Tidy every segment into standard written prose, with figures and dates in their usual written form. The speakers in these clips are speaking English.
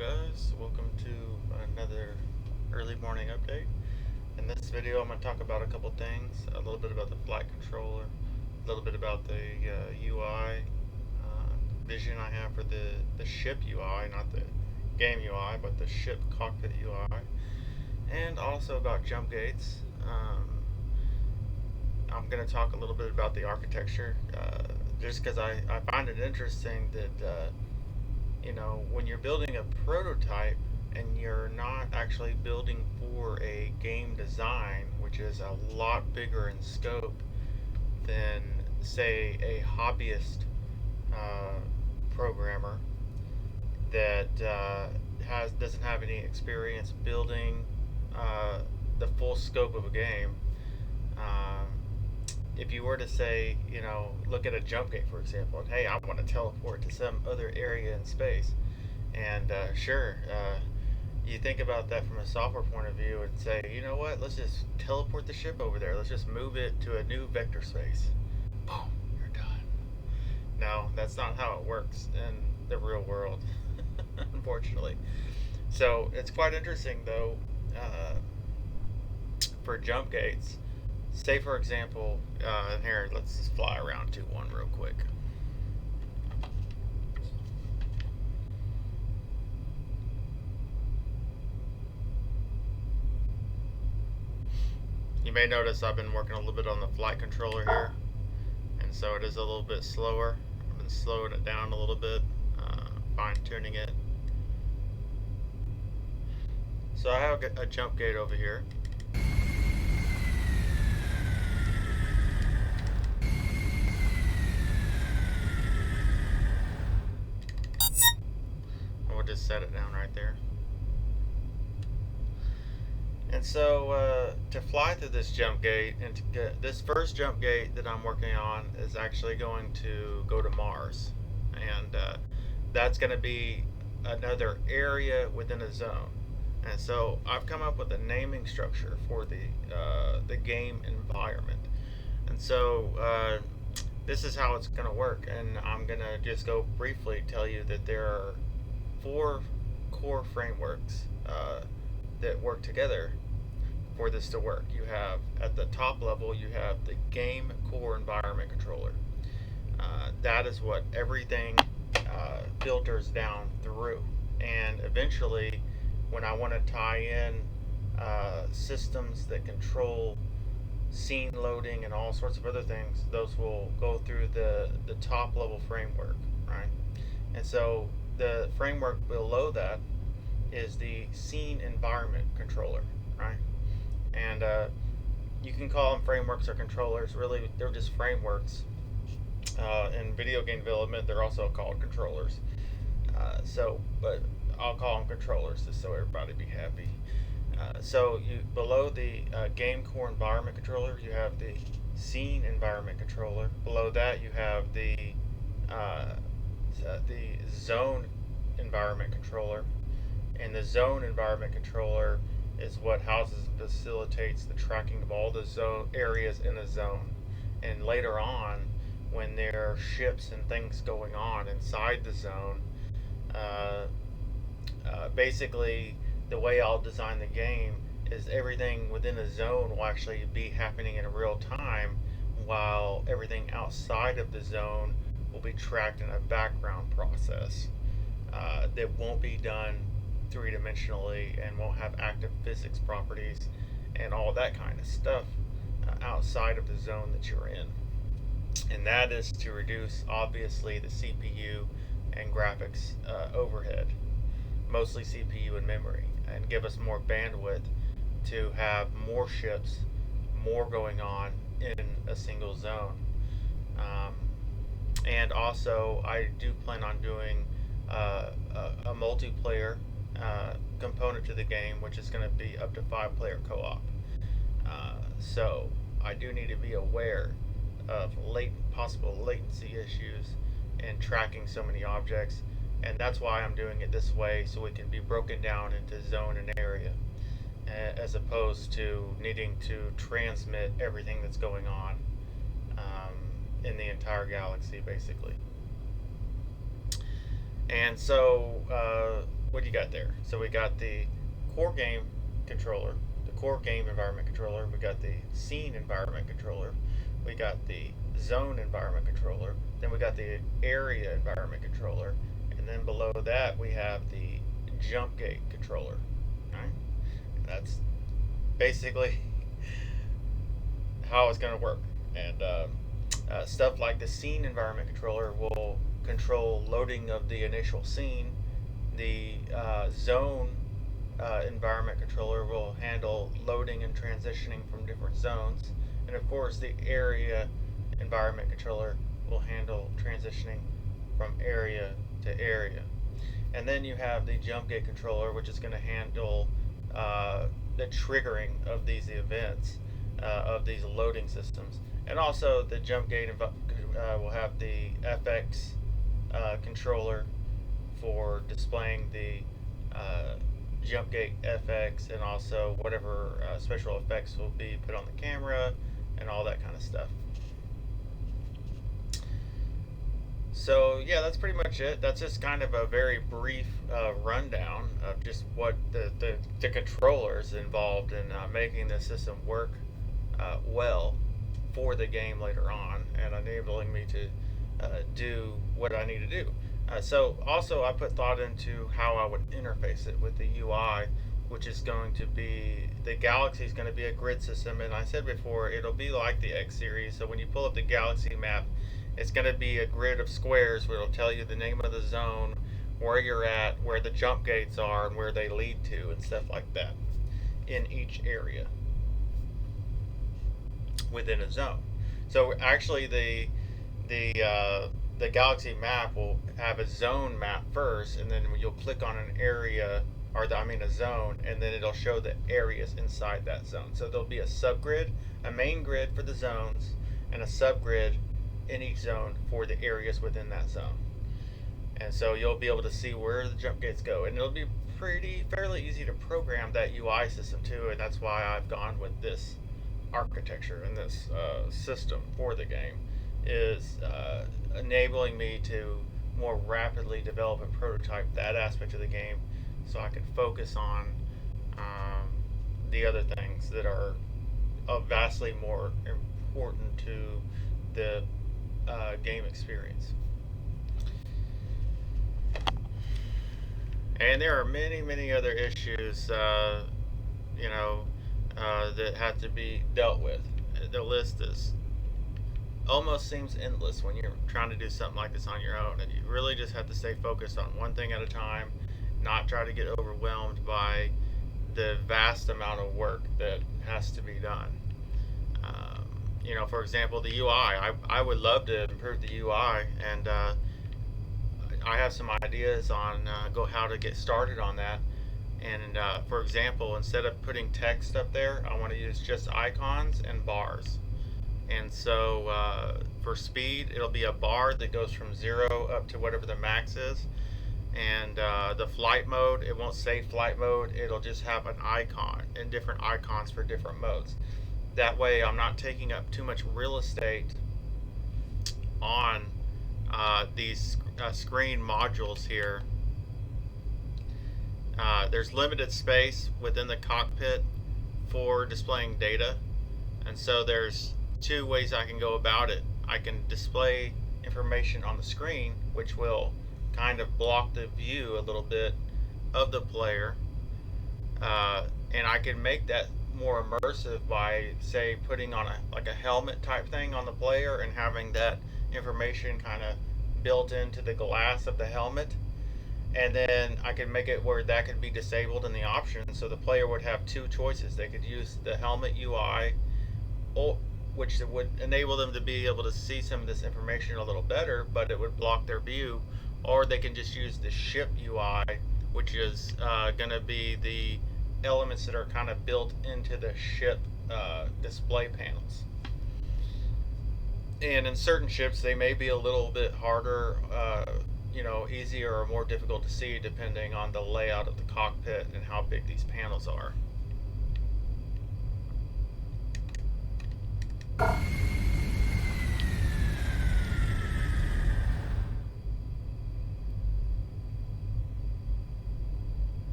guys, welcome to another early morning update. In this video I'm going to talk about a couple things, a little bit about the flight controller, a little bit about the UI vision I have for the ship UI, not the game UI, but the ship cockpit UI, and also about jump gates. I'm going to talk a little bit about the architecture, just because I find it interesting that when you're building a prototype and you're not actually building for a game design, which is a lot bigger in scope than, say, a hobbyist programmer that doesn't have any experience building the full scope of a game. If you were to say, look at a jump gate, for example, and hey, I want to teleport to some other area in space, and you think about that from a software point of view and say, you know what, let's just teleport the ship over there. Let's just move it to a new vector space. Boom, you're done. No, that's not how it works in the real world, unfortunately. So it's quite interesting, though, for jump gates. Say, for example, here, let's just fly around to one real quick. You may notice I've been working a little bit on the flight controller here, and so it is a little bit slower. I've been slowing it down a little bit, fine-tuning it. So I have a jump gate over here. We'll just set it down right there. And so to fly through this jump gate, and to get this first jump gate that I'm working on is actually going to go to Mars, and that's going to be another area within a zone. And so I've come up with a naming structure for the game environment. And so this is how it's going to work, and I'm going to just go briefly tell you that there are 4 core frameworks that work together for this to work. You have, at the top level, you have the GameCore environment controller. That is what everything filters down through, and eventually when I want to tie in systems that control scene loading and all sorts of other things, those will go through the top level framework, right? And so the framework below that is the scene environment controller, right? And you can call them frameworks or controllers. Really, they're just frameworks. In video game development, they're also called controllers. But I'll call them controllers just so everybody be happy. So below the GameCore environment controller, you have the scene environment controller. Below that, you have the zone environment controller, and the zone environment controller is what houses and facilitates the tracking of all the zone areas in a zone. And later on, when there are ships and things going on inside the zone, basically the way I'll design the game is everything within a zone will actually be happening in real time, while everything outside of the zone will be tracked in a background process that won't be done three-dimensionally and won't have active physics properties and all that kind of stuff outside of the zone that you're in. And that is to reduce, obviously, the CPU and graphics overhead, mostly CPU and memory, and give us more bandwidth to have more ships, more going on in a single zone. And also, I do plan on doing a multiplayer component to the game, which is going to be up to 5-player co-op. So I do need to be aware of possible latency issues in tracking so many objects, and that's why I'm doing it this way, so it can be broken down into zone and area, as opposed to needing to transmit everything that's going on in the entire galaxy, basically. And so what do you got there? So we got the core game controller, the core game environment controller. We got the scene environment controller. We got the zone environment controller. Then we got the area environment controller. And then below that we have the JumpGate controller. Right? And that's basically how it's going to work. And stuff like the scene environment controller will control loading of the initial scene. The zone environment controller will handle loading and transitioning from different zones. And of course, the area environment controller will handle transitioning from area to area. And then you have the JumpGate controller, which is going to handle the triggering of these events, of these loading systems. And also, the JumpGate will have the FX controller for displaying the JumpGate FX, and also whatever special effects will be put on the camera and all that kind of stuff. So yeah, that's pretty much it. That's just kind of a very brief rundown of just what the controllers involved in making the system work well for the game later on, and enabling me to do what I need to do. So also I put thought into how I would interface it with the UI, which is going to be, the Galaxy is going to be a grid system, and I said before, it'll be like the X series. So when you pull up the Galaxy map, it's going to be a grid of squares where it'll tell you the name of the zone, where you're at, where the jump gates are, and where they lead to, and stuff like that in each area within a zone. So actually, the Galaxy map will have a zone map first, and then you'll click on an area, or a zone, and then it'll show the areas inside that zone. So there'll be a subgrid, a main grid for the zones, and a subgrid in each zone for the areas within that zone. And so you'll be able to see where the jump gates go, and it'll be fairly easy to program that UI system too, and that's why I've gone with this architecture and this system for the game, is enabling me to more rapidly develop and prototype that aspect of the game, so I can focus on the other things that are vastly more important to the game experience. And there are many other issues, that have to be dealt with. The list is almost seems endless when you're trying to do something like this on your own, and you really just have to stay focused on one thing at a time, not try to get overwhelmed by the vast amount of work that has to be done. For example, the UI. I would love to improve the UI, and I have some ideas on how to get started on that. And for example, instead of putting text up there, I want to use just icons and bars. And so for speed, it'll be a bar that goes from 0 up to whatever the max is. And the flight mode, it won't say flight mode, it'll just have an icon and different icons for different modes. That way I'm not taking up too much real estate on these screen modules here. There's limited space within the cockpit for displaying data, and so there's two ways I can go about it. I can display information on the screen, which will kind of block the view a little bit of the player, and I can make that more immersive by, say, putting on a helmet type thing on the player and having that information kind of built into the glass of the helmet. And then I can make it where that could be disabled in the options, so the player would have two choices. They could use the helmet UI, which would enable them to be able to see some of this information a little better, but it would block their view. Or they can just use the ship UI, which is going to be the elements that are kind of built into the ship display panels. And in certain ships, they may be a little bit harder, easier or more difficult to see depending on the layout of the cockpit and how big these panels are.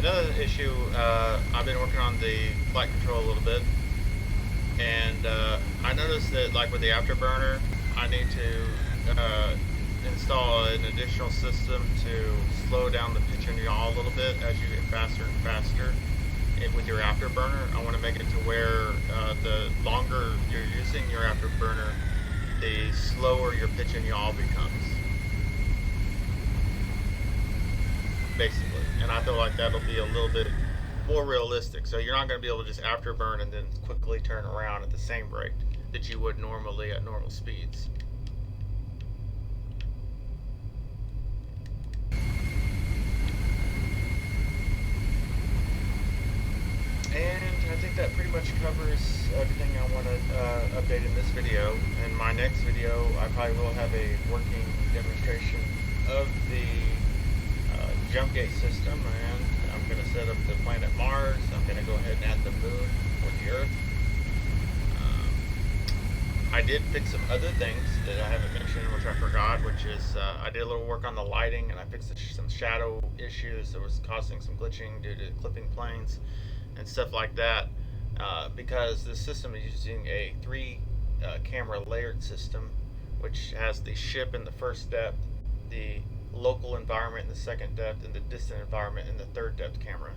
another issue, I've been working on the flight control a little bit, and I noticed that like with the afterburner, I need to install an additional system to slow down the pitch and yaw a little bit as you get faster and faster. With your afterburner, I want to make it to where the longer you're using your afterburner, the slower your pitch and yaw becomes, basically. And I feel like that'll be a little bit more realistic. So you're not going to be able to just afterburn and then quickly turn around at the same rate that you would normally at normal speeds. And I think that pretty much covers everything I want to update in this video. In my next video, I probably will have a working demonstration of the JumpGate system, and I'm going to set up the planet Mars. I'm going to go ahead and add the moon or the Earth. I did fix some other things that I haven't mentioned, which I forgot, which is I did a little work on the lighting, and I fixed some shadow issues that was causing some glitching due to clipping planes and stuff like that, because this system is using a 3 camera layered system, which has the ship in the first depth, the local environment in the second depth, and the distant environment in the third depth camera.